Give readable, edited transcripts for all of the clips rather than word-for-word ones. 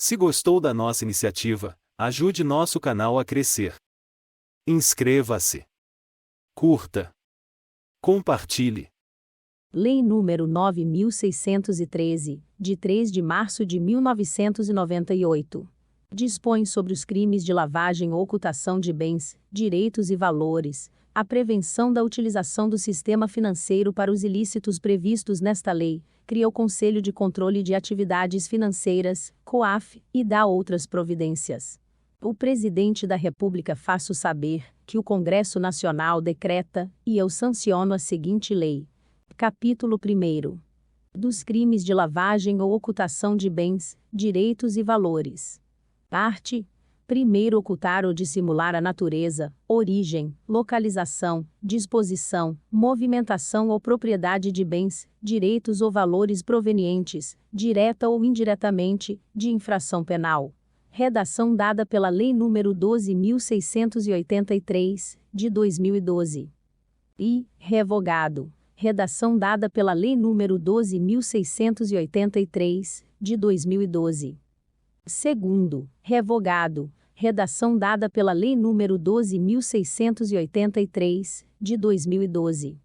Se gostou da nossa iniciativa, ajude nosso canal a crescer. Inscreva-se. Curta. Compartilhe. Lei nº 9.613, de 3 de março de 1998. Dispõe sobre os crimes de lavagem ou ocultação de bens, direitos e valores, a prevenção da utilização do sistema financeiro para os ilícitos previstos nesta lei, cria o Conselho de Controle de Atividades Financeiras, COAF, e dá outras providências. O Presidente da República faço saber que o Congresso Nacional decreta, e eu sanciono a seguinte lei. Capítulo 1º. Dos crimes de lavagem ou ocultação de bens, direitos e valores. Parte 1º. Ocultar ou dissimular a natureza, origem, localização, disposição, movimentação ou propriedade de bens, direitos ou valores provenientes, direta ou indiretamente, de infração penal. Redação dada pela Lei nº 12.683, de 2012. E, revogado. Redação dada pela Lei nº 12.683, de 2012. Segundo, revogado. Redação dada pela Lei nº 12.683, de 2012.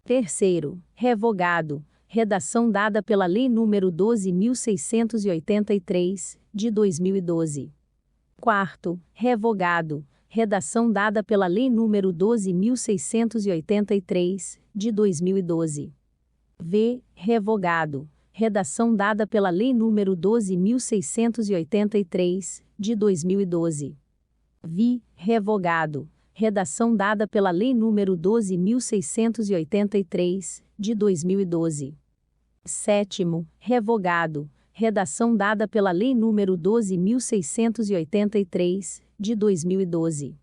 Terceiro, revogado. Redação dada pela Lei nº 12.683, de 2012. Quarto, revogado. Redação dada pela Lei nº 12.683, de 2012. V. Revogado. Redação dada pela Lei nº 12.683, de 2012. Vi. Revogado. Redação dada pela Lei nº 12.683, de 2012. Sétimo, revogado. Redação dada pela Lei nº 12.683, de 2012.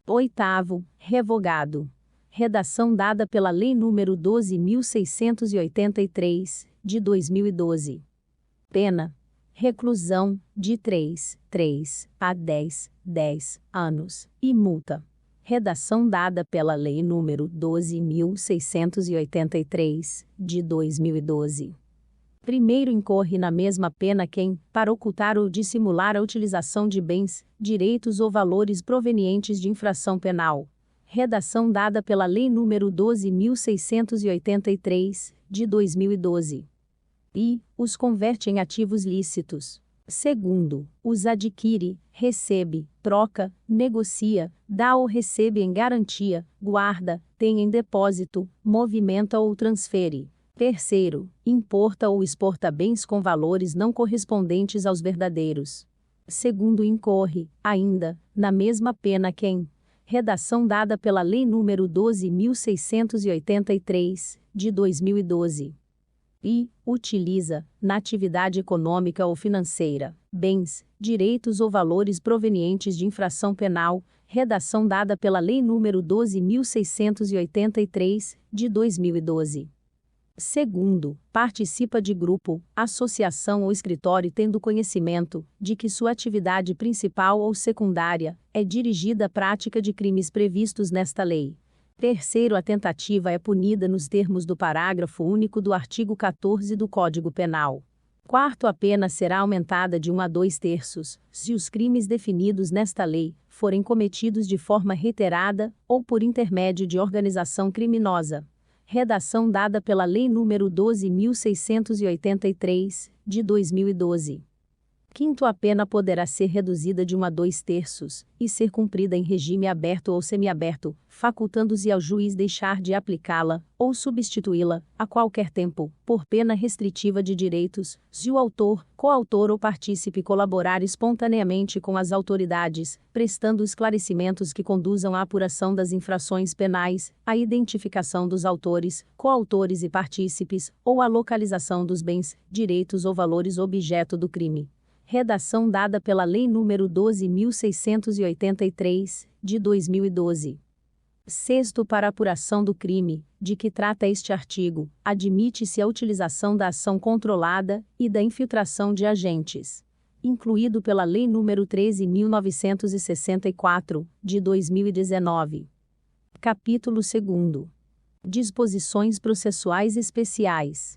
Oitavo, revogado. Redação dada pela Lei nº 12.683, de 2012. Pena: reclusão, de 3 a 10 anos, e multa. Redação dada pela Lei nº 12.683, de 2012. Primeiro, incorre na mesma pena quem, para ocultar ou dissimular a utilização de bens, direitos ou valores provenientes de infração penal. Redação dada pela Lei nº 12.683, de 2012. E, os converte em ativos lícitos. Segundo, os adquire, recebe, troca, negocia, dá ou recebe em garantia, guarda, tem em depósito, movimenta ou transfere. Terceiro, importa ou exporta bens com valores não correspondentes aos verdadeiros. Segundo, incorre, ainda, na mesma pena quem. Redação dada pela Lei nº 12.683, de 2012. E, utiliza, na atividade econômica ou financeira, bens, direitos ou valores provenientes de infração penal. Redação dada pela Lei nº 12.683, de 2012. Segundo, participa de grupo, associação ou escritório tendo conhecimento de que sua atividade principal ou secundária é dirigida à prática de crimes previstos nesta lei. Terceiro, a tentativa é punida nos termos do parágrafo único do artigo 14 do Código Penal. Quarto, a pena será aumentada de 1 a 2/3, se os crimes definidos nesta lei forem cometidos de forma reiterada ou por intermédio de organização criminosa. Redação dada pela Lei nº 12.683, de 2012. Quinto, a pena poderá ser reduzida de 1 a 2/3, e ser cumprida em regime aberto ou semiaberto, facultando-se ao juiz deixar de aplicá-la, ou substituí-la, a qualquer tempo, por pena restritiva de direitos, se o autor, coautor ou partícipe colaborar espontaneamente com as autoridades, prestando esclarecimentos que conduzam à apuração das infrações penais, à identificação dos autores, coautores e partícipes, ou à localização dos bens, direitos ou valores objeto do crime. Redação dada pela Lei nº 12.683, de 2012. Sexto, para apuração do crime, de que trata este artigo, admite-se a utilização da ação controlada e da infiltração de agentes. Incluído pela Lei nº 13.964, de 2019. Capítulo 2º. Disposições processuais especiais.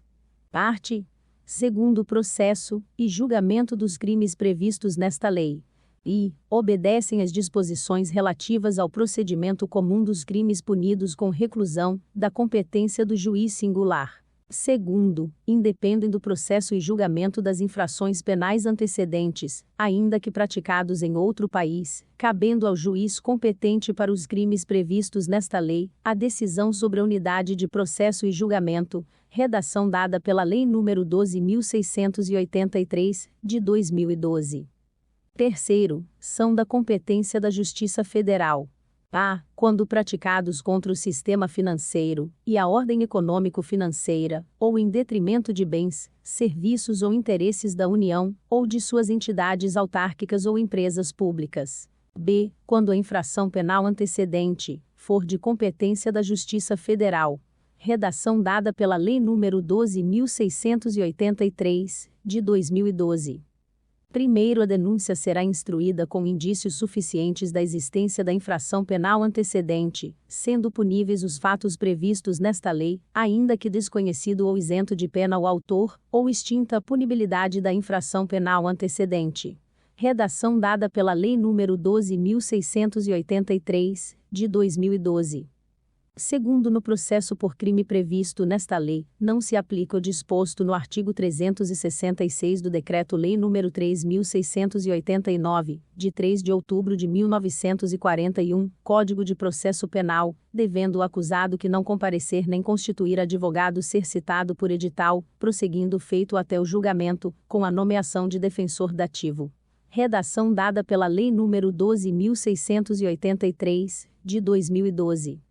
Parte segundo processo e julgamento dos crimes previstos nesta lei, e obedecem às disposições relativas ao procedimento comum dos crimes punidos com reclusão, da competência do juiz singular. Segundo, independem do processo e julgamento das infrações penais antecedentes, ainda que praticados em outro país, cabendo ao juiz competente para os crimes previstos nesta lei, a decisão sobre a unidade de processo e julgamento, redação dada pela Lei nº 12.683, de 2012. Terceiro, são da competência da Justiça Federal. A. Quando praticados contra o sistema financeiro e a ordem econômico-financeira, ou em detrimento de bens, serviços ou interesses da União, ou de suas entidades autárquicas ou empresas públicas. B. Quando a infração penal antecedente for de competência da Justiça Federal. Redação dada pela Lei nº 12.683, de 2012. Primeiro, a denúncia será instruída com indícios suficientes da existência da infração penal antecedente, sendo puníveis os fatos previstos nesta lei, ainda que desconhecido ou isento de pena o autor, ou extinta a punibilidade da infração penal antecedente. Redação dada pela Lei nº 12.683, de 2012. Segundo, no processo por crime previsto nesta lei, não se aplica o disposto no artigo 366 do Decreto-Lei nº 3.689, de 3 de outubro de 1941, Código de Processo Penal, devendo o acusado que não comparecer nem constituir advogado ser citado por edital, prosseguindo o feito até o julgamento, com a nomeação de defensor dativo. Redação dada pela Lei nº 12.683, de 2012.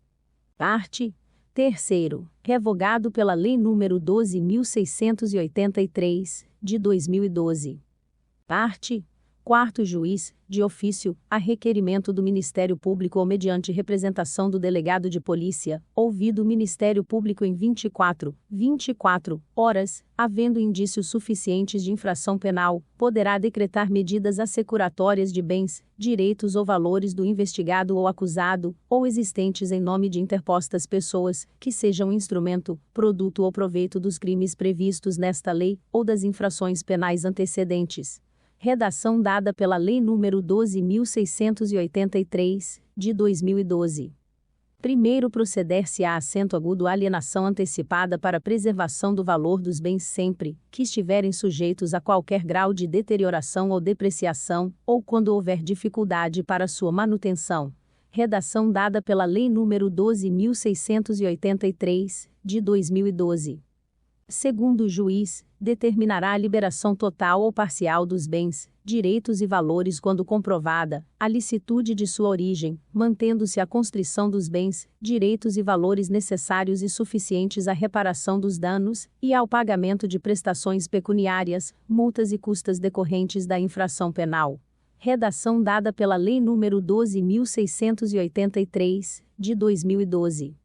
Parte 3º, revogado pela Lei nº 12.683, de 2012. Parte 4º, juiz, de ofício, a requerimento do Ministério Público ou mediante representação do delegado de polícia, ouvido o Ministério Público em 24 horas, havendo indícios suficientes de infração penal, poderá decretar medidas assecuratórias de bens, direitos ou valores do investigado ou acusado, ou existentes em nome de interpostas pessoas, que sejam instrumento, produto ou proveito dos crimes previstos nesta lei, ou das infrações penais antecedentes. Redação dada pela Lei nº 12.683, de 2012. Primeiro, proceder-se a acento agudo à alienação antecipada para preservação do valor dos bens sempre que estiverem sujeitos a qualquer grau de deterioração ou depreciação, ou quando houver dificuldade para sua manutenção. Redação dada pela Lei nº 12.683, de 2012. Segundo o juiz, determinará a liberação total ou parcial dos bens, direitos e valores quando comprovada a licitude de sua origem, mantendo-se a constrição dos bens, direitos e valores necessários e suficientes à reparação dos danos e ao pagamento de prestações pecuniárias, multas e custas decorrentes da infração penal. Redação dada pela Lei nº 12.683, de 2012.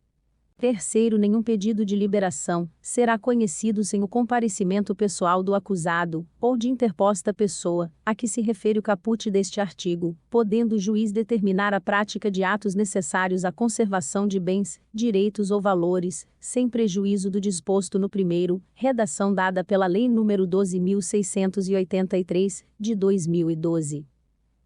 Terceiro, nenhum pedido de liberação será conhecido sem o comparecimento pessoal do acusado, ou de interposta pessoa, a que se refere o caput deste artigo, podendo o juiz determinar a prática de atos necessários à conservação de bens, direitos ou valores, sem prejuízo do disposto no primeiro, redação dada pela Lei nº 12.683, de 2012.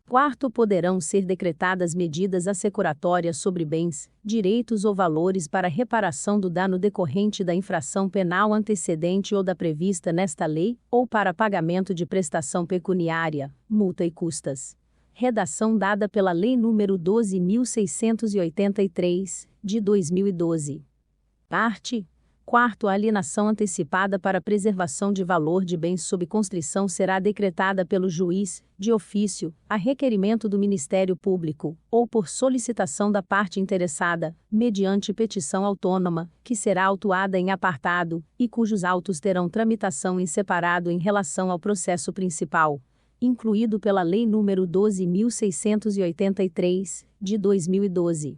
Quarto, poderão ser decretadas medidas assecuratórias sobre bens, direitos ou valores para reparação do dano decorrente da infração penal antecedente ou da prevista nesta lei, ou para pagamento de prestação pecuniária, multa e custas. Redação dada pela Lei nº 12.683, de 2012. Parte 4º, a alienação antecipada para preservação de valor de bens sob constrição será decretada pelo juiz, de ofício, a requerimento do Ministério Público, ou por solicitação da parte interessada, mediante petição autônoma, que será autuada em apartado, e cujos autos terão tramitação em separado em relação ao processo principal, incluído pela Lei nº 12.683, de 2012.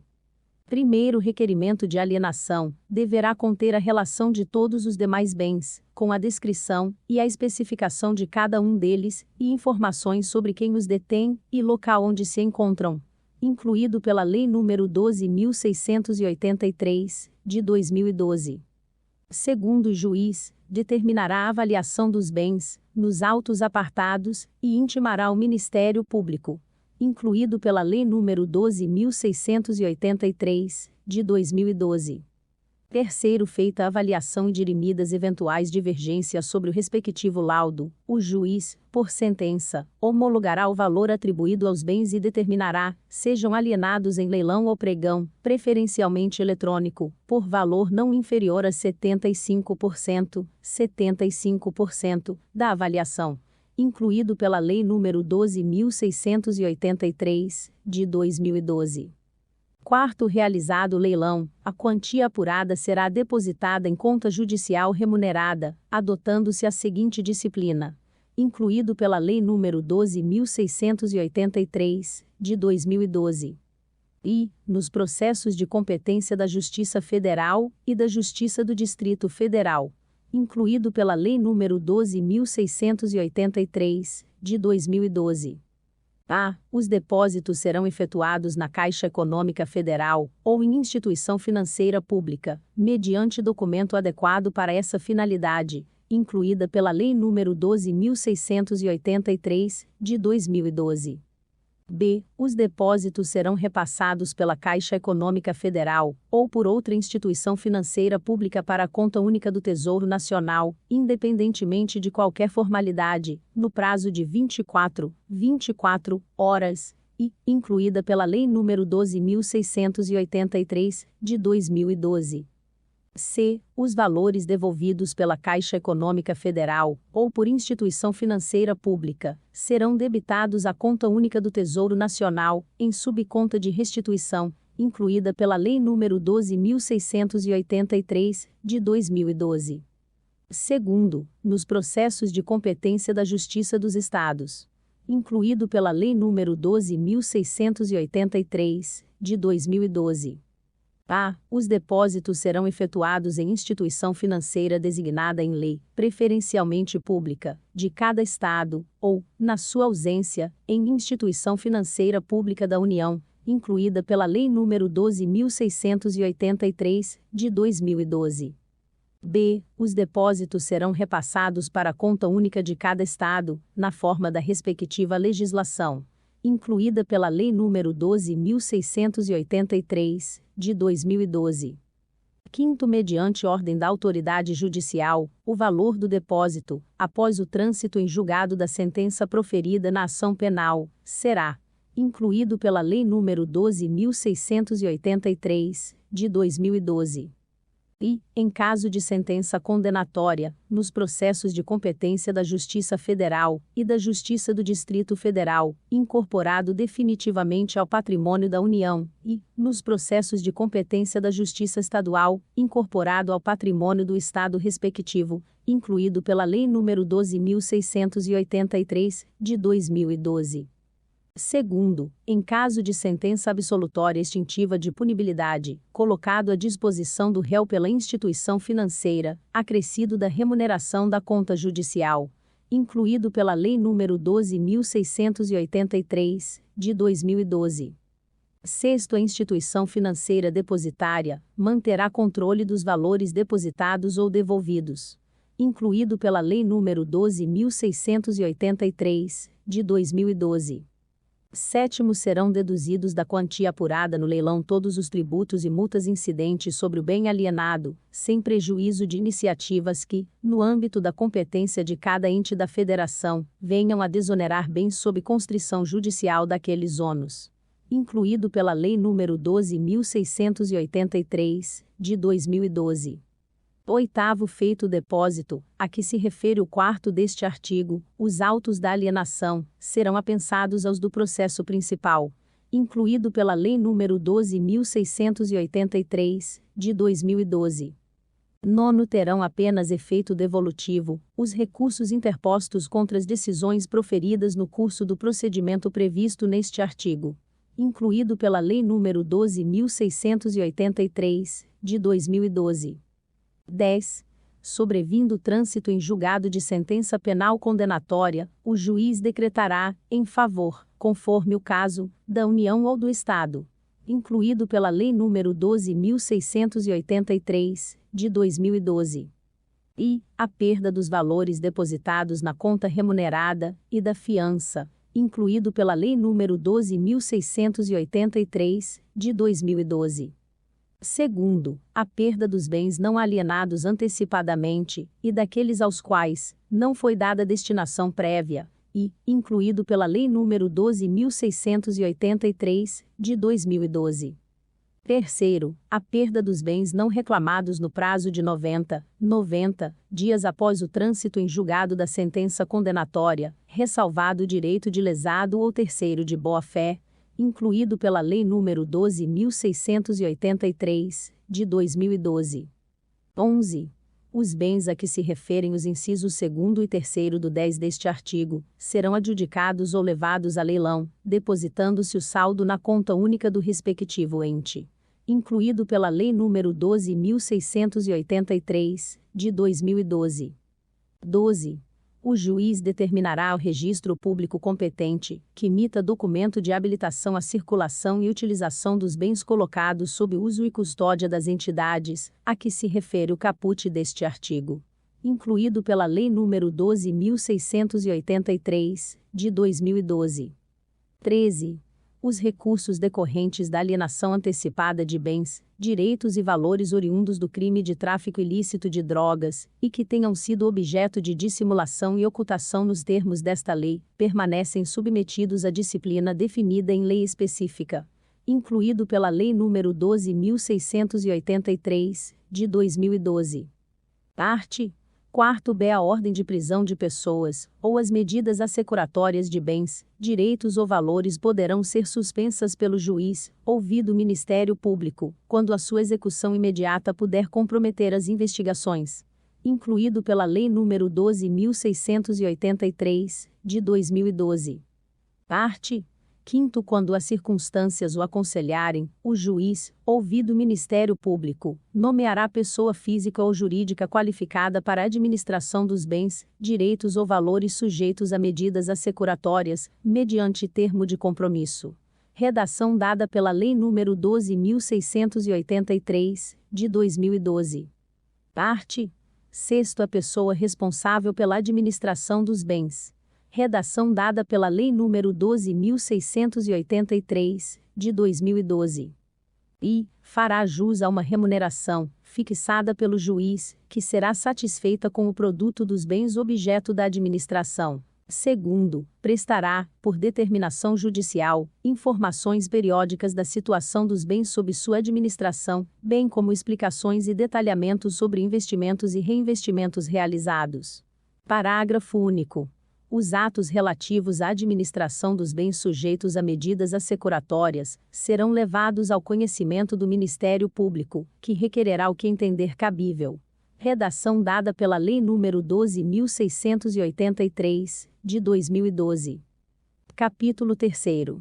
Primeiro, requerimento de alienação deverá conter a relação de todos os demais bens, com a descrição e a especificação de cada um deles, e informações sobre quem os detém e local onde se encontram, incluído pela Lei nº 12.683, de 2012. Segundo o juiz, determinará a avaliação dos bens, nos autos apartados, e intimará ao Ministério Público, incluído pela Lei nº 12.683, de 2012. Terceiro, feita a avaliação e dirimidas eventuais divergências sobre o respectivo laudo, o juiz, por sentença, homologará o valor atribuído aos bens e determinará, sejam alienados em leilão ou pregão, preferencialmente eletrônico, por valor não inferior a 75% da avaliação, incluído pela Lei nº 12.683, de 2012. Quarto, realizado o leilão, a quantia apurada será depositada em conta judicial remunerada, adotando-se a seguinte disciplina, incluído pela Lei nº 12.683, de 2012. E, nos processos de competência da Justiça Federal e da Justiça do Distrito Federal, incluído pela Lei nº 12.683, de 2012. A. Os depósitos serão efetuados na Caixa Econômica Federal, ou em instituição financeira pública, mediante documento adequado para essa finalidade, incluída pela Lei nº 12.683, de 2012. B. Os depósitos serão repassados pela Caixa Econômica Federal, ou por outra instituição financeira pública para a conta única do Tesouro Nacional, independentemente de qualquer formalidade, no prazo de 24 horas, e, incluída pela Lei nº 12.683, de 2012. C. Os valores devolvidos pela Caixa Econômica Federal, ou por instituição financeira pública, serão debitados à conta única do Tesouro Nacional, em subconta de restituição, incluída pela Lei nº 12.683, de 2012. Segundo, nos processos de competência da Justiça dos Estados, incluído pela Lei nº 12.683, de 2012. A. Os depósitos serão efetuados em instituição financeira designada em lei, preferencialmente pública, de cada Estado, ou, na sua ausência, em instituição financeira pública da União, incluída pela Lei nº 12.683, de 2012. B. Os depósitos serão repassados para a conta única de cada Estado, na forma da respectiva legislação, incluída pela Lei nº 12.683, de 2012. Quinto, mediante ordem da autoridade judicial, o valor do depósito, após o trânsito em julgado da sentença proferida na ação penal, será incluído pela Lei nº 12.683, de 2012. E, em caso de sentença condenatória, nos processos de competência da Justiça Federal e da Justiça do Distrito Federal, incorporado definitivamente ao patrimônio da União, e, nos processos de competência da Justiça Estadual, incorporado ao patrimônio do Estado respectivo, incluído pela Lei nº 12.683, de 2012. Segundo, em caso de sentença absolutória extintiva de punibilidade, colocado à disposição do réu pela instituição financeira, acrescido da remuneração da conta judicial, incluído pela Lei nº 12.683, de 2012. Sexto, a instituição financeira depositária manterá controle dos valores depositados ou devolvidos, incluído pela Lei nº 12.683, de 2012. Sétimo, serão deduzidos da quantia apurada no leilão todos os tributos e multas incidentes sobre o bem alienado, sem prejuízo de iniciativas que, no âmbito da competência de cada ente da federação, venham a desonerar bens sob constrição judicial daqueles ônus, incluído pela Lei nº 12.683, de 2012. Oitavo, feito o depósito, a que se refere o quarto deste artigo, os autos da alienação serão apensados aos do processo principal, incluído pela Lei nº 12.683, de 2012. Nono, terão apenas efeito devolutivo os recursos interpostos contra as decisões proferidas no curso do procedimento previsto neste artigo, incluído pela Lei nº 12.683, de 2012. 10. Sobrevindo trânsito em julgado de sentença penal condenatória, o juiz decretará, em favor, conforme o caso, da União ou do Estado, incluído pela Lei nº 12.683, de 2012. e a perda dos valores depositados na conta remunerada e da fiança, incluído pela Lei nº 12.683, de 2012. Segundo, a perda dos bens não alienados antecipadamente e daqueles aos quais não foi dada destinação prévia, e incluído pela Lei nº 12.683, de 2012. Terceiro, a perda dos bens não reclamados no prazo de 90 dias após o trânsito em julgado da sentença condenatória, ressalvado o direito de lesado ou terceiro de boa-fé, incluído pela Lei nº 12.683, de 2012. 11. Os bens a que se referem os incisos 2º e 3º do 10 deste artigo, serão adjudicados ou levados a leilão, depositando-se o saldo na conta única do respectivo ente, incluído pela Lei nº 12.683, de 2012. 12. O juiz determinará ao registro público competente, que emita documento de habilitação à circulação e utilização dos bens colocados sob uso e custódia das entidades, a que se refere o caput deste artigo, incluído pela Lei nº 12.683, de 2012. 13. Os recursos decorrentes da alienação antecipada de bens, direitos e valores oriundos do crime de tráfico ilícito de drogas, e que tenham sido objeto de dissimulação e ocultação nos termos desta lei, permanecem submetidos à disciplina definida em lei específica, incluído pela Lei nº 12.683, de 2012. Parte 4b. A ordem de prisão de pessoas, ou as medidas assecuratórias de bens, direitos ou valores poderão ser suspensas pelo juiz, ouvido o Ministério Público, quando a sua execução imediata puder comprometer as investigações, incluído pela Lei nº 12.683, de 2012. Parte 5º. Quando as circunstâncias o aconselharem, o juiz, ouvido o Ministério Público, nomeará pessoa física ou jurídica qualificada para a administração dos bens, direitos ou valores sujeitos a medidas assecuratórias, mediante termo de compromisso. Redação dada pela Lei nº 12.683, de 2012. Parte 6º. A pessoa responsável pela administração dos bens. Redação dada pela Lei nº 12.683, de 2012. E fará jus a uma remuneração, fixada pelo juiz, que será satisfeita com o produto dos bens objeto da administração. Segundo, prestará, por determinação judicial, informações periódicas da situação dos bens sob sua administração, bem como explicações e detalhamentos sobre investimentos e reinvestimentos realizados. Parágrafo único. Os atos relativos à administração dos bens sujeitos a medidas assecuratórias serão levados ao conhecimento do Ministério Público, que requererá o que entender cabível. Redação dada pela Lei nº 12.683, de 2012. Capítulo 3º.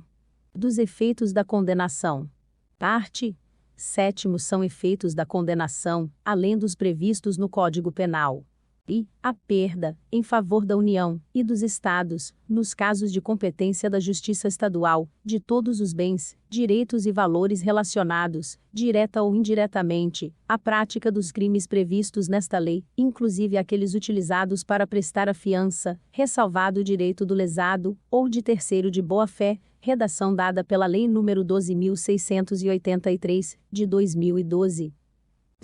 Dos efeitos da condenação. Parte 7º. São efeitos da condenação, além dos previstos no Código Penal. E a perda, em favor da União e dos Estados, nos casos de competência da Justiça Estadual, de todos os bens, direitos e valores relacionados, direta ou indiretamente, à prática dos crimes previstos nesta lei, inclusive aqueles utilizados para prestar a fiança, ressalvado o direito do lesado, ou de terceiro de boa-fé, redação dada pela Lei nº 12.683, de 2012.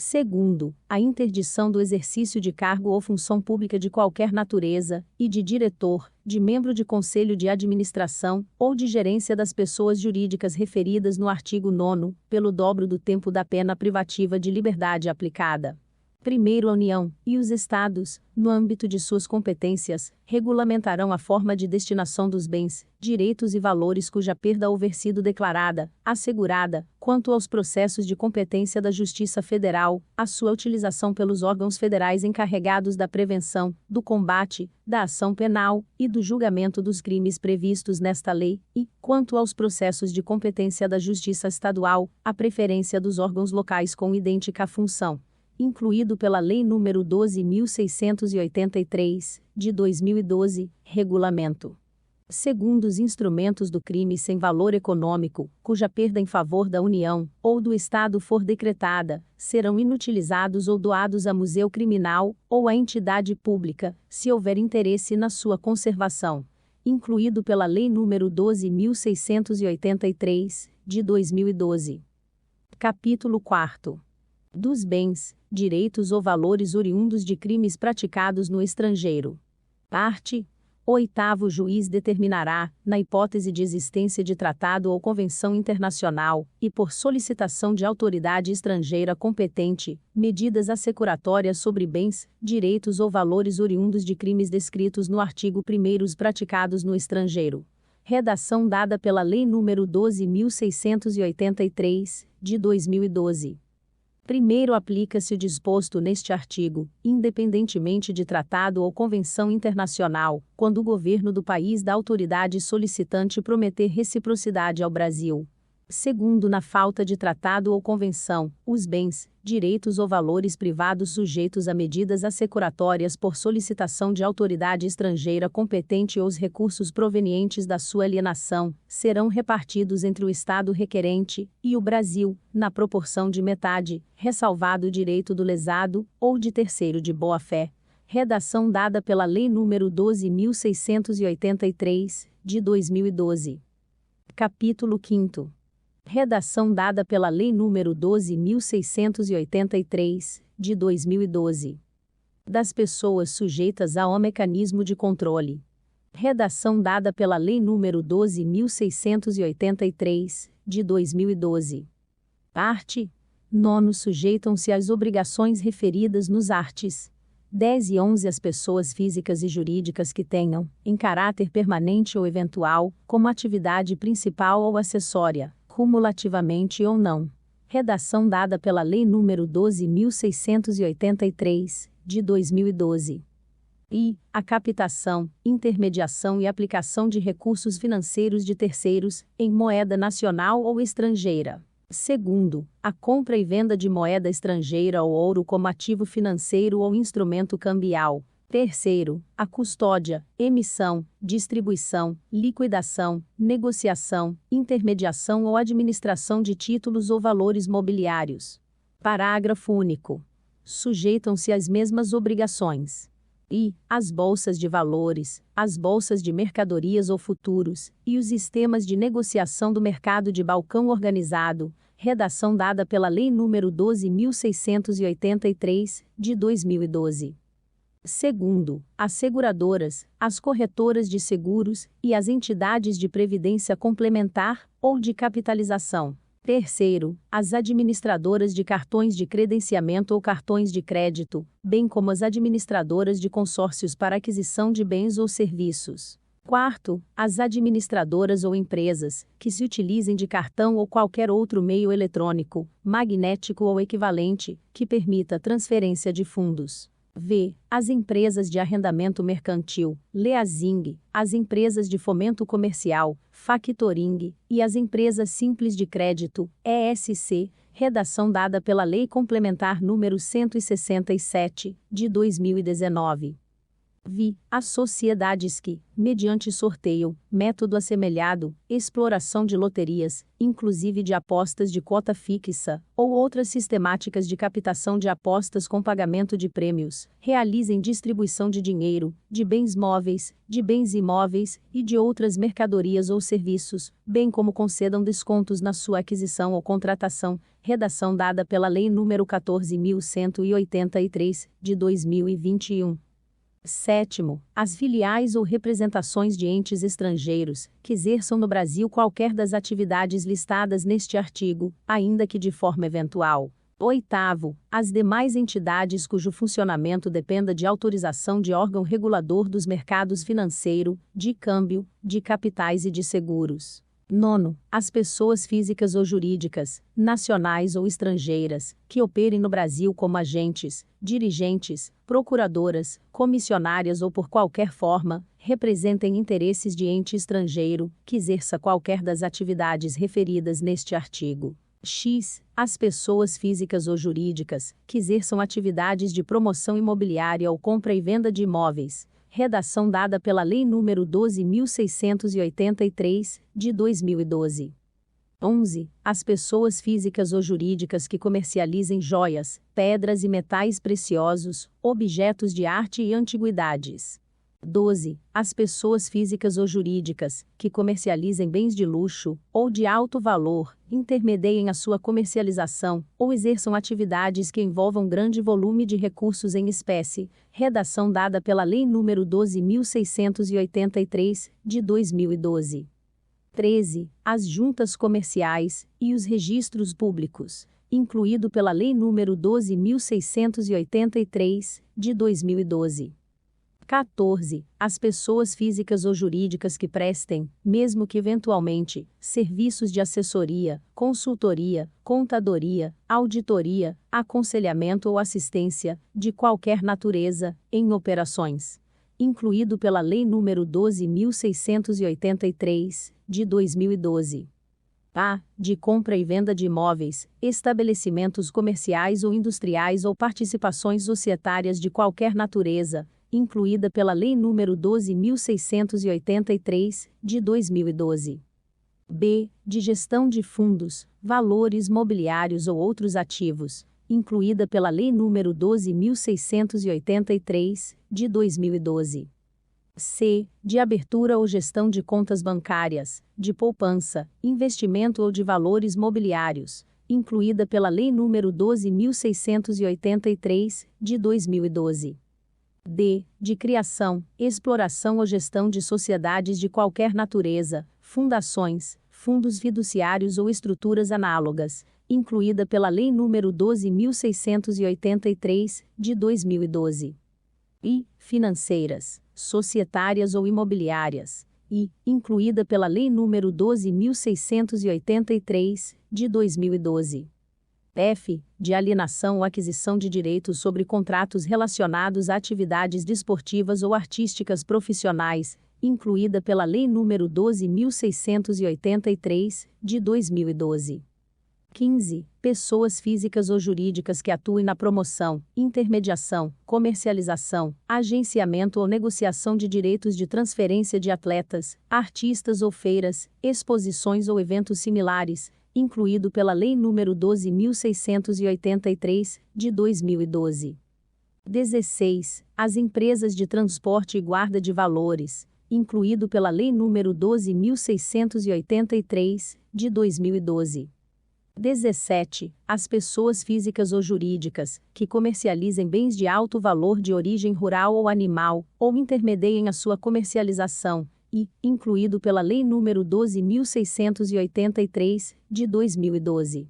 Segundo, a interdição do exercício de cargo ou função pública de qualquer natureza, e de diretor, de membro de conselho de administração, ou de gerência das pessoas jurídicas referidas no artigo 9º, pelo dobro do tempo da pena privativa de liberdade aplicada. Primeiro, a União e os Estados, no âmbito de suas competências, regulamentarão a forma de destinação dos bens, direitos e valores cuja perda houver sido declarada, assegurada, quanto aos processos de competência da Justiça Federal, a sua utilização pelos órgãos federais encarregados da prevenção, do combate, da ação penal e do julgamento dos crimes previstos nesta lei, e, quanto aos processos de competência da Justiça Estadual, a preferência dos órgãos locais com idêntica função, incluído pela Lei nº 12.683, de 2012, Regulamento. segundo os instrumentos do crime sem valor econômico, cuja perda em favor da União ou do Estado for decretada, serão inutilizados ou doados a museu criminal ou a entidade pública, se houver interesse na sua conservação, incluído pela Lei nº 12.683, de 2012. Capítulo 4. Dos bens, direitos ou valores oriundos de crimes praticados no estrangeiro. Parte 8º. O juiz determinará, na hipótese de existência de tratado ou convenção internacional, e por solicitação de autoridade estrangeira competente, medidas assecuratórias sobre bens, direitos ou valores oriundos de crimes descritos no artigo 1º praticados no estrangeiro. Redação dada pela Lei nº 12.683, de 2012. Primeiro, aplica-se o disposto neste artigo, independentemente de tratado ou convenção internacional, quando o governo do país da autoridade solicitante prometer reciprocidade ao Brasil. Segundo, na falta de tratado ou convenção, os bens, direitos ou valores privados sujeitos a medidas assecuratórias por solicitação de autoridade estrangeira competente ou os recursos provenientes da sua alienação, serão repartidos entre o Estado requerente e o Brasil, na proporção de metade, ressalvado o direito do lesado ou de terceiro de boa-fé. Redação dada pela Lei nº 12.683, de 2012. Capítulo 5º. Redação dada pela Lei nº 12.683, de 2012. Das pessoas sujeitas ao mecanismo de controle. Redação dada pela Lei nº 12.683, de 2012. Parte 9. Sujeitam-se às obrigações referidas nos arts. 10 e 11 as pessoas físicas e jurídicas que tenham, em caráter permanente ou eventual, como atividade principal ou acessória, cumulativamente ou não. Redação dada pela Lei nº 12.683, de 2012. E a captação, intermediação e aplicação de recursos financeiros de terceiros, em moeda nacional ou estrangeira. Segundo, a compra e venda de moeda estrangeira ou ouro como ativo financeiro ou instrumento cambial. Terceiro, a custódia, emissão, distribuição, liquidação, negociação, intermediação ou administração de títulos ou valores mobiliários. Parágrafo único. Sujeitam-se às mesmas obrigações. E as bolsas de valores, as bolsas de mercadorias ou futuros, e os sistemas de negociação do mercado de balcão organizado. Redação dada pela Lei nº 12.683, de 2012. Segundo, as seguradoras, as corretoras de seguros e as entidades de previdência complementar ou de capitalização. Terceiro, as administradoras de cartões de credenciamento ou cartões de crédito, bem como as administradoras de consórcios para aquisição de bens ou serviços. Quarto, as administradoras ou empresas que se utilizem de cartão ou qualquer outro meio eletrônico, magnético ou equivalente, que permita transferência de fundos. V. As empresas de arrendamento mercantil, leasing, as empresas de fomento comercial, factoring, e as empresas simples de crédito, ESC, redação dada pela Lei Complementar nº 167, de 2019. Vi. As sociedades que, mediante sorteio, método assemelhado, exploração de loterias, inclusive de apostas de cota fixa, ou outras sistemáticas de captação de apostas com pagamento de prêmios, realizem distribuição de dinheiro, de bens móveis, de bens imóveis e de outras mercadorias ou serviços, bem como concedam descontos na sua aquisição ou contratação. Redação dada pela Lei nº 14.183, de 2021. Sétimo, as filiais ou representações de entes estrangeiros, que exerçam no Brasil qualquer das atividades listadas neste artigo, ainda que de forma eventual. Oitavo, as demais entidades cujo funcionamento dependa de autorização de órgão regulador dos mercados financeiro, de câmbio, de capitais e de seguros. Nono, as pessoas físicas ou jurídicas, nacionais ou estrangeiras, que operem no Brasil como agentes, dirigentes, procuradoras, comissionárias ou por qualquer forma, representem interesses de ente estrangeiro, que exerça qualquer das atividades referidas neste artigo. X. As pessoas físicas ou jurídicas, que exerçam atividades de promoção imobiliária ou compra e venda de imóveis, redação dada pela Lei nº 12.683, de 2012. 11. As pessoas físicas ou jurídicas que comercializem joias, pedras e metais preciosos, objetos de arte e antiguidades. 12. As pessoas físicas ou jurídicas que comercializem bens de luxo ou de alto valor, intermediem a sua comercialização ou exerçam atividades que envolvam grande volume de recursos em espécie, redação dada pela Lei nº 12.683, de 2012. 13. As juntas comerciais e os registros públicos, incluído pela Lei nº 12.683, de 2012. 14. As pessoas físicas ou jurídicas que prestem, mesmo que eventualmente, serviços de assessoria, consultoria, contadoria, auditoria, aconselhamento ou assistência, de qualquer natureza, em operações, incluído pela Lei nº 12.683, de 2012. A. De compra e venda de imóveis, estabelecimentos comerciais ou industriais ou participações societárias de qualquer natureza, incluída pela Lei nº 12.683, de 2012. B. De gestão de fundos, valores mobiliários ou outros ativos, incluída pela Lei nº 12.683, de 2012. C. De abertura ou gestão de contas bancárias, de poupança, investimento ou de valores mobiliários, incluída pela Lei nº 12.683, de 2012. D. De criação, exploração ou gestão de sociedades de qualquer natureza, fundações, fundos fiduciários ou estruturas análogas, incluída pela Lei nº 12.683, de 2012. I. Financeiras, societárias ou imobiliárias, e, incluída pela Lei nº 12.683, de 2012. F. De alienação ou aquisição de direitos sobre contratos relacionados a atividades desportivas ou artísticas profissionais, incluída pela Lei nº 12.683, de 2012. 15. Pessoas físicas ou jurídicas que atuem na promoção, intermediação, comercialização, agenciamento ou negociação de direitos de transferência de atletas, artistas ou feiras, exposições ou eventos similares, incluído pela Lei nº 12.683, de 2012. 16. As empresas de transporte e guarda de valores, incluído pela Lei nº 12.683, de 2012. 17. As pessoas físicas ou jurídicas, que comercializem bens de alto valor de origem rural ou animal, ou intermediem a sua comercialização, e, incluído pela Lei nº 12.683, de 2012.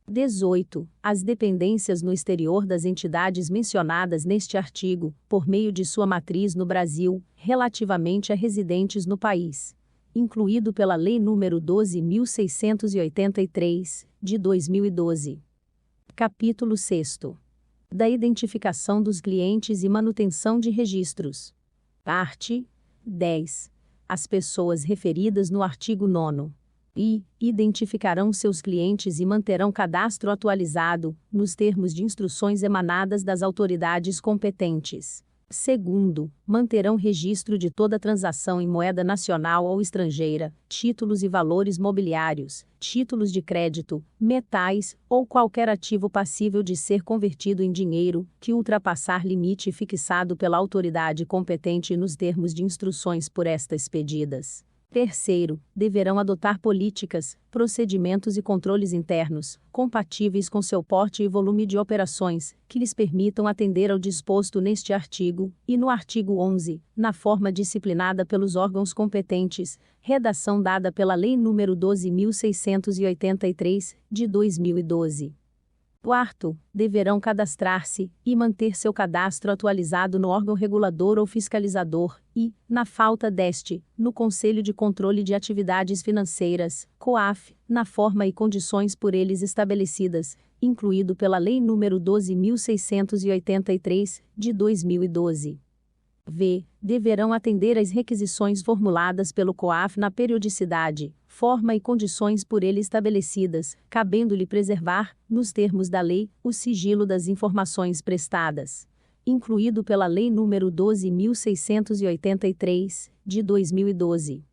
18. As dependências no exterior das entidades mencionadas neste artigo, por meio de sua matriz no Brasil, relativamente a residentes no país, incluído pela Lei nº 12.683, de 2012. Capítulo 6º. Da identificação dos clientes e manutenção de registros. Parte 10. As pessoas referidas no artigo 9º. I. Identificarão seus clientes e manterão cadastro atualizado, nos termos de instruções emanadas das autoridades competentes. Segundo, manterão registro de toda transação em moeda nacional ou estrangeira, títulos e valores mobiliários, títulos de crédito, metais, ou qualquer ativo passível de ser convertido em dinheiro, que ultrapassar limite fixado pela autoridade competente nos termos de instruções por esta expedidas. Terceiro, deverão adotar políticas, procedimentos e controles internos, compatíveis com seu porte e volume de operações, que lhes permitam atender ao disposto neste artigo, e no artigo 11, na forma disciplinada pelos órgãos competentes, redação dada pela Lei nº 12.683, de 2012. Quarto, deverão cadastrar-se e manter seu cadastro atualizado no órgão regulador ou fiscalizador e, na falta deste, no Conselho de Controle de Atividades Financeiras, COAF, na forma e condições por eles estabelecidas, incluído pela Lei nº 12.683, de 2012. V. Deverão atender às requisições formuladas pelo COAF na periodicidade, forma e condições por ele estabelecidas, cabendo-lhe preservar, nos termos da lei, o sigilo das informações prestadas. incluído pela Lei nº 12.683, de 2012.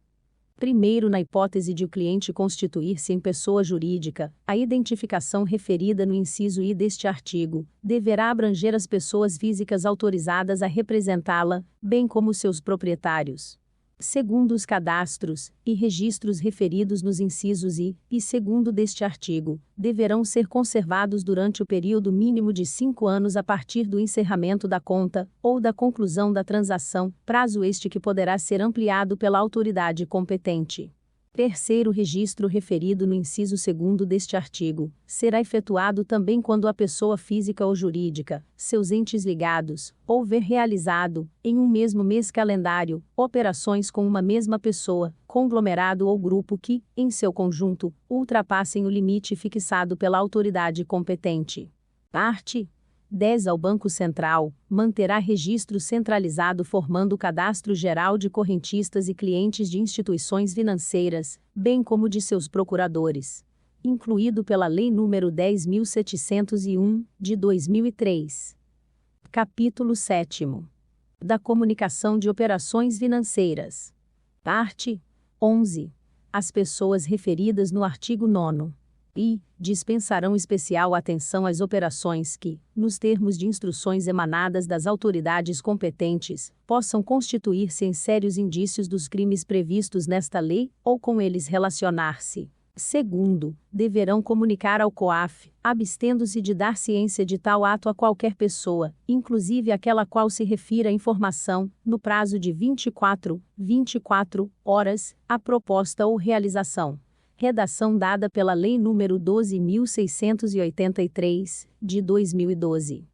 Primeiro, na hipótese de o cliente constituir-se em pessoa jurídica, a identificação referida no inciso I deste artigo deverá abranger as pessoas físicas autorizadas a representá-la, bem como seus proprietários. Segundo, os cadastros e registros referidos nos incisos I e segundo deste artigo, deverão ser conservados durante o período mínimo de 5 anos a partir do encerramento da conta, ou da conclusão da transação, prazo este que poderá ser ampliado pela autoridade competente. Terceiro, o registro referido no inciso 2º deste artigo será efetuado também quando a pessoa física ou jurídica, seus entes ligados, houver realizado, em um mesmo mês calendário, operações com uma mesma pessoa, conglomerado ou grupo que, em seu conjunto, ultrapassem o limite fixado pela autoridade competente. Parte 10. Ao Banco Central manterá registro centralizado formando o cadastro geral de correntistas e clientes de instituições financeiras, bem como de seus procuradores. Incluído pela Lei nº 10.701, de 2003. Capítulo 7º. Da comunicação de operações financeiras. Parte 11. As pessoas referidas no artigo 9º. E dispensarão especial atenção às operações que, nos termos de instruções emanadas das autoridades competentes, possam constituir-se em sérios indícios dos crimes previstos nesta lei, ou com eles relacionar-se. Segundo, deverão comunicar ao COAF, abstendo-se de dar ciência de tal ato a qualquer pessoa, inclusive aquela qual se refira à informação, no prazo de 24 horas, a proposta ou realização. Redação dada pela Lei nº 12.683, de 2012.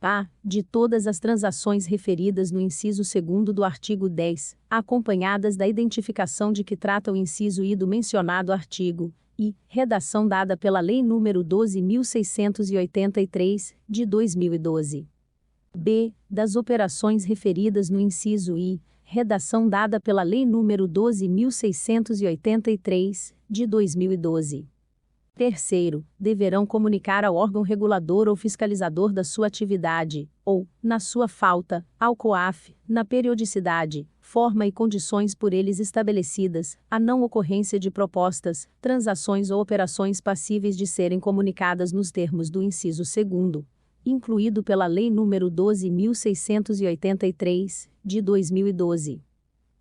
A. De todas as transações referidas no inciso 2º do artigo 10, acompanhadas da identificação de que trata o inciso I do mencionado artigo, e redação dada pela Lei nº 12.683, de 2012. B. Das operações referidas no inciso I, redação dada pela Lei nº 12.683, de 2012. Terceiro, deverão comunicar ao órgão regulador ou fiscalizador da sua atividade, ou, na sua falta, ao COAF, na periodicidade, forma e condições por eles estabelecidas, a não ocorrência de propostas, transações ou operações passíveis de serem comunicadas nos termos do inciso 2º, incluído pela Lei nº 12.683, de 2012.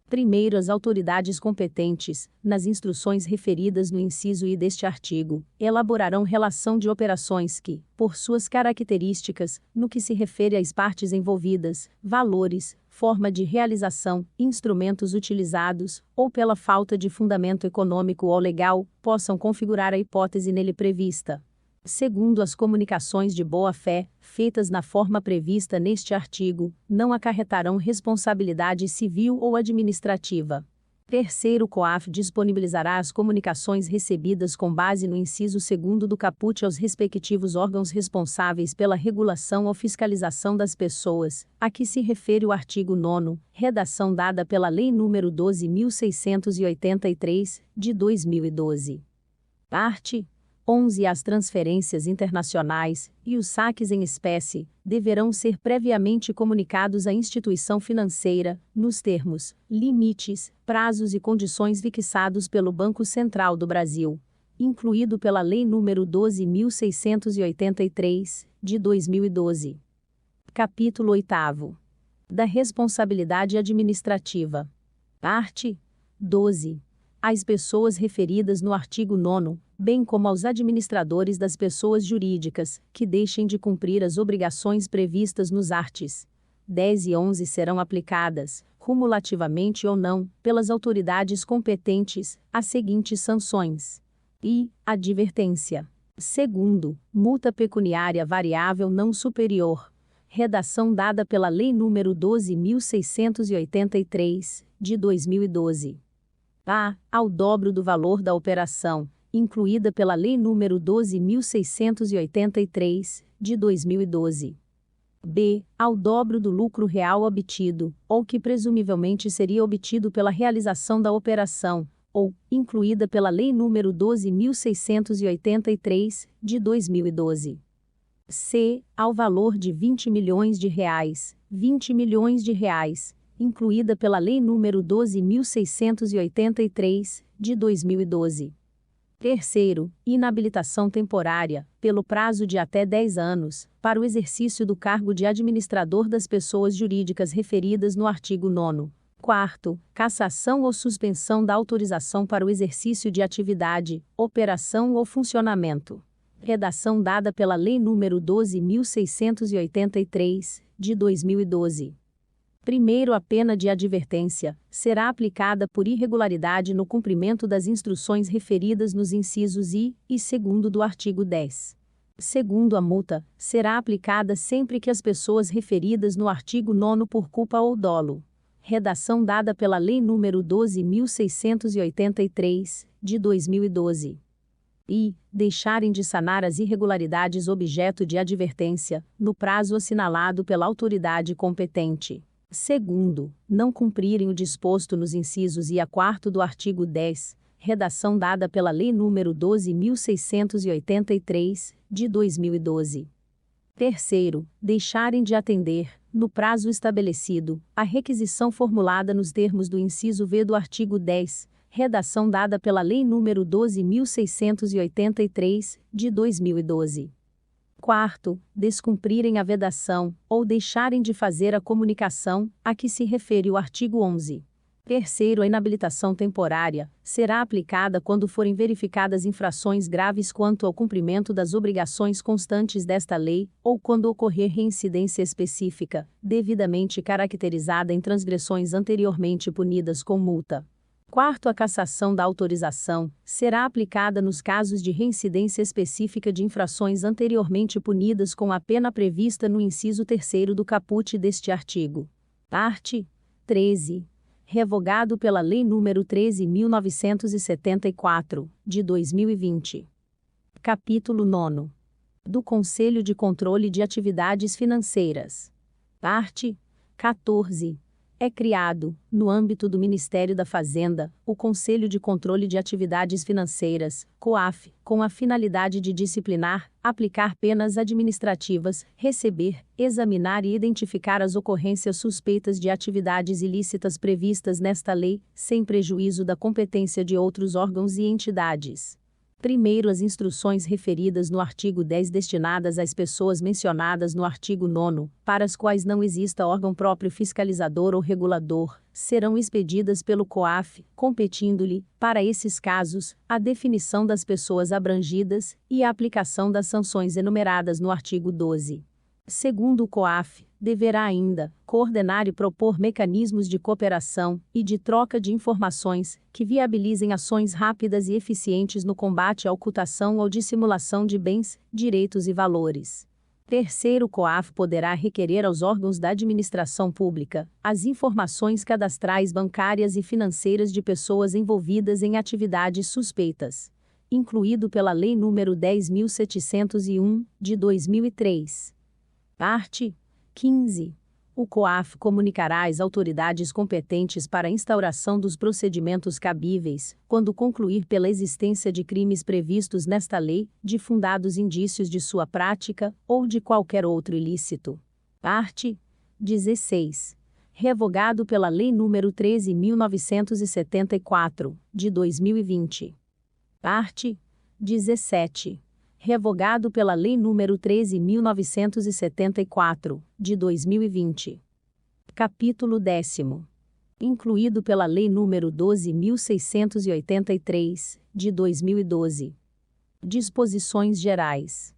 Primeiro, as autoridades competentes, nas instruções referidas no inciso I deste artigo, elaborarão relação de operações que, por suas características, no que se refere às partes envolvidas, valores, forma de realização, instrumentos utilizados, ou pela falta de fundamento econômico ou legal, possam configurar a hipótese nele prevista. Segundo, as comunicações de boa-fé, feitas na forma prevista neste artigo, não acarretarão responsabilidade civil ou administrativa. Terceiro, o COAF disponibilizará as comunicações recebidas com base no inciso 2º do caput aos respectivos órgãos responsáveis pela regulação ou fiscalização das pessoas, a que se refere o artigo 9º, redação dada pela Lei nº 12.683, de 2012. Parte 11. As transferências internacionais e os saques em espécie deverão ser previamente comunicados à instituição financeira, nos termos, limites, prazos e condições fixados pelo Banco Central do Brasil, incluído pela Lei nº 12.683, de 2012. Capítulo 8º. Da responsabilidade administrativa. Parte 12. Às pessoas referidas no artigo 9º, bem como aos administradores das pessoas jurídicas, que deixem de cumprir as obrigações previstas nos arts. 10 e 11 serão aplicadas, cumulativamente ou não, pelas autoridades competentes, as seguintes sanções. I. Advertência. Segundo, multa pecuniária variável não superior. Redação dada pela Lei nº 12.683, de 2012. A. Ao dobro do valor da operação, incluída pela Lei nº 12.683, de 2012. B. Ao dobro do lucro real obtido, ou que presumivelmente seria obtido pela realização da operação, ou, incluída pela Lei nº 12.683, de 2012. C. Ao valor de R$ 20 milhões, R$ 20 milhões, incluída pela Lei nº 12.683, de 2012. Terceiro, inabilitação temporária, pelo prazo de até 10 anos, para o exercício do cargo de administrador das pessoas jurídicas referidas no artigo 9º. Quarto, cassação ou suspensão da autorização para o exercício de atividade, operação ou funcionamento. Redação dada pela Lei nº 12.683, de 2012. Primeiro, a pena de advertência será aplicada por irregularidade no cumprimento das instruções referidas nos incisos I e segundo do artigo 10. Segundo, a multa será aplicada sempre que as pessoas referidas no artigo 9º por culpa ou dolo. Redação dada pela Lei nº 12.683, de 2012. E deixarem de sanar as irregularidades objeto de advertência, no prazo assinalado pela autoridade competente. Segundo, não cumprirem o disposto nos incisos I a 4º do artigo 10, redação dada pela Lei nº 12.683, de 2012. Terceiro, deixarem de atender, no prazo estabelecido, a requisição formulada nos termos do inciso V do artigo 10, redação dada pela Lei nº 12.683, de 2012. Quarto, descumprirem a vedação, ou deixarem de fazer a comunicação, a que se refere o artigo 11. Terceiro, a inabilitação temporária será aplicada quando forem verificadas infrações graves quanto ao cumprimento das obrigações constantes desta lei, ou quando ocorrer reincidência específica, devidamente caracterizada em transgressões anteriormente punidas com multa. Quarto, a cassação da autorização será aplicada nos casos de reincidência específica de infrações anteriormente punidas com a pena prevista no inciso 3º do caput deste artigo. Art. 13. Revogado pela Lei nº 13.974, de 2020. Capítulo 9. Do Conselho de Controle de Atividades Financeiras. Art. 14. É criado, no âmbito do Ministério da Fazenda, o Conselho de Controle de Atividades Financeiras, COAF, com a finalidade de disciplinar, aplicar penas administrativas, receber, examinar e identificar as ocorrências suspeitas de atividades ilícitas previstas nesta lei, sem prejuízo da competência de outros órgãos e entidades. Primeiro, as instruções referidas no artigo 10 destinadas às pessoas mencionadas no artigo 9º, para as quais não exista órgão próprio fiscalizador ou regulador, serão expedidas pelo COAF, competindo-lhe, para esses casos, a definição das pessoas abrangidas e a aplicação das sanções enumeradas no artigo 12. Segundo o COAF, deverá ainda coordenar e propor mecanismos de cooperação e de troca de informações que viabilizem ações rápidas e eficientes no combate à ocultação ou dissimulação de bens, direitos e valores. Terceiro, o COAF poderá requerer aos órgãos da administração pública as informações cadastrais bancárias e financeiras de pessoas envolvidas em atividades suspeitas, incluído pela Lei nº 10.701, de 2003. Art. 15. O COAF comunicará às autoridades competentes para a instauração dos procedimentos cabíveis, quando concluir pela existência de crimes previstos nesta lei, de fundados indícios de sua prática, ou de qualquer outro ilícito. Art. 16. Revogado pela Lei nº 13.974, de 2020. Art. 17. Revogado pela Lei nº 13.974, de 2020. Capítulo 10º. Incluído pela Lei nº 12.683, de 2012. Disposições Gerais.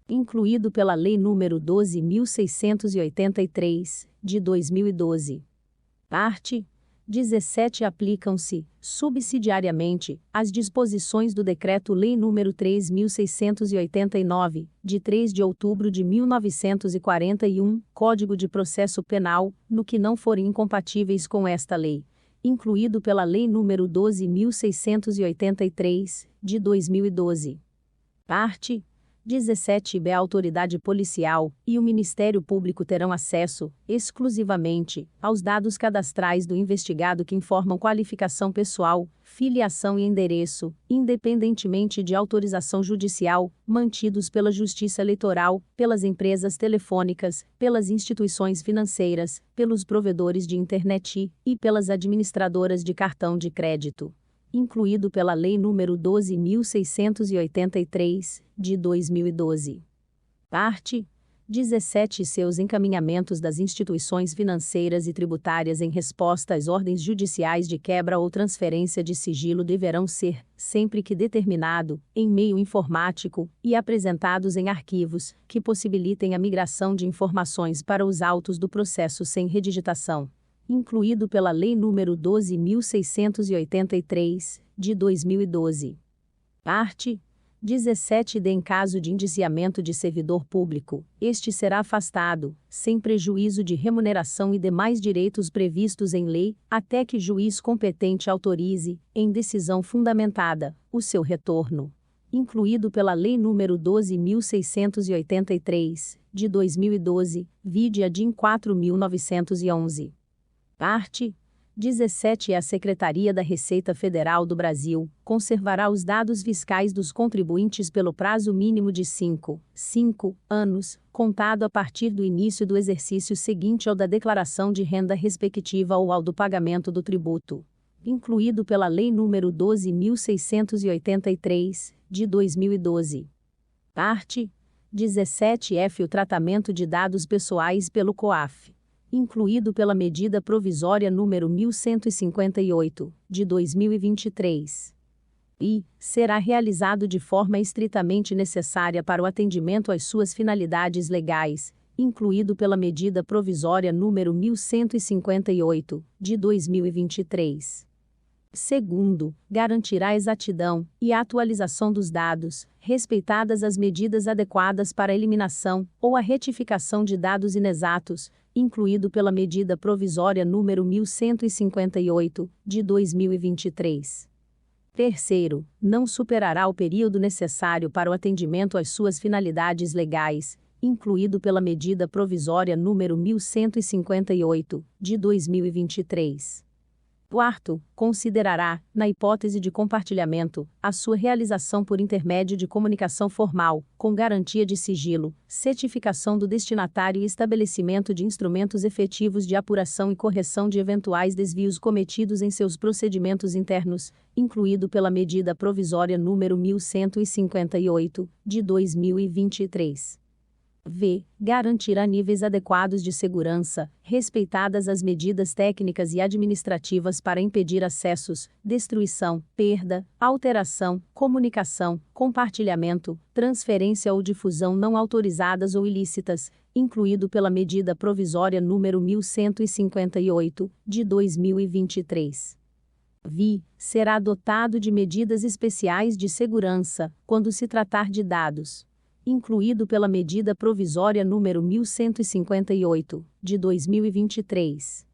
Incluído pela Lei nº 12.683, de 2012. Art. 17. Aplicam-se, subsidiariamente, as disposições do Decreto-Lei nº 3.689, de 3 de outubro de 1941, Código de Processo Penal, no que não forem incompatíveis com esta lei, incluído pela Lei nº 12.683, de 2012. Art. 17b. A autoridade policial e o Ministério Público terão acesso, exclusivamente, aos dados cadastrais do investigado que informam qualificação pessoal, filiação e endereço, independentemente de autorização judicial, mantidos pela Justiça Eleitoral, pelas empresas telefônicas, pelas instituições financeiras, pelos provedores de internet e pelas administradoras de cartão de crédito, incluído pela Lei nº 12.683, de 2012. Parte 17. Seus encaminhamentos das instituições financeiras e tributárias em resposta às ordens judiciais de quebra ou transferência de sigilo deverão ser, sempre que determinado, em meio informático, e apresentados em arquivos, que possibilitem a migração de informações para os autos do processo sem redigitação, incluído pela Lei nº 12.683, de 2012. Parte 17d. Em caso de indiciamento de servidor público, este será afastado, sem prejuízo de remuneração e demais direitos previstos em lei, até que juiz competente autorize, em decisão fundamentada, o seu retorno, incluído pela Lei nº 12.683, de 2012, vide a DIN 4.911. Parte 17. A Secretaria da Receita Federal do Brasil conservará os dados fiscais dos contribuintes pelo prazo mínimo de 5 anos, contado a partir do início do exercício seguinte ao da declaração de renda respectiva ou ao do pagamento do tributo, incluído pela Lei nº 12.683, de 2012. Parte 17f. O tratamento de dados pessoais pelo COAF, incluído pela medida provisória número 1158, de 2023. E será realizado de forma estritamente necessária para o atendimento às suas finalidades legais, incluído pela medida provisória número 1158, de 2023. Segundo, garantirá a exatidão e a atualização dos dados, respeitadas as medidas adequadas para a eliminação ou a retificação de dados inexatos, incluído pela medida provisória número 1158, de 2023. Terceiro, não superará o período necessário para o atendimento às suas finalidades legais, incluído pela medida provisória número 1158, de 2023. Quarto, considerará, na hipótese de compartilhamento, a sua realização por intermédio de comunicação formal, com garantia de sigilo, certificação do destinatário e estabelecimento de instrumentos efetivos de apuração e correção de eventuais desvios cometidos em seus procedimentos internos, incluído pela medida provisória número 1158, de 2023. V. Garantirá níveis adequados de segurança, respeitadas as medidas técnicas e administrativas para impedir acessos, destruição, perda, alteração, comunicação, compartilhamento, transferência ou difusão não autorizadas ou ilícitas, incluído pela medida provisória número 1158, de 2023. Vi. Será dotado de medidas especiais de segurança, quando se tratar de dados, incluído pela medida provisória número 1158, de 2023.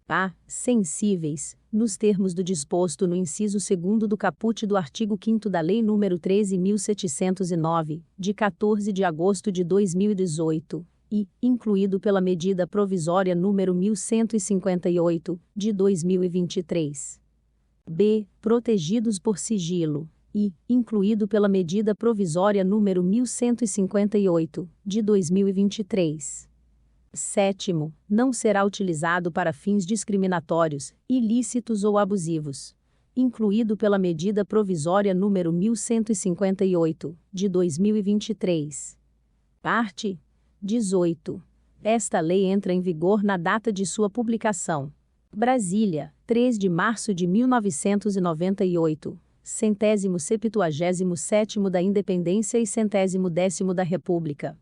A. Sensíveis, nos termos do disposto no inciso 2º do caput do artigo 5º da Lei nº 13.709, de 14 de agosto de 2018, e, incluído pela medida provisória número 1158, de 2023. B. Protegidos por sigilo, e, incluído pela medida provisória número 1158, de 2023. Sétimo, não será utilizado para fins discriminatórios, ilícitos ou abusivos, incluído pela medida provisória número 1158, de 2023. Parte 18. Esta lei entra em vigor na data de sua publicação. Brasília, 3 de março de 1998. 177º da Independência e 110º da República.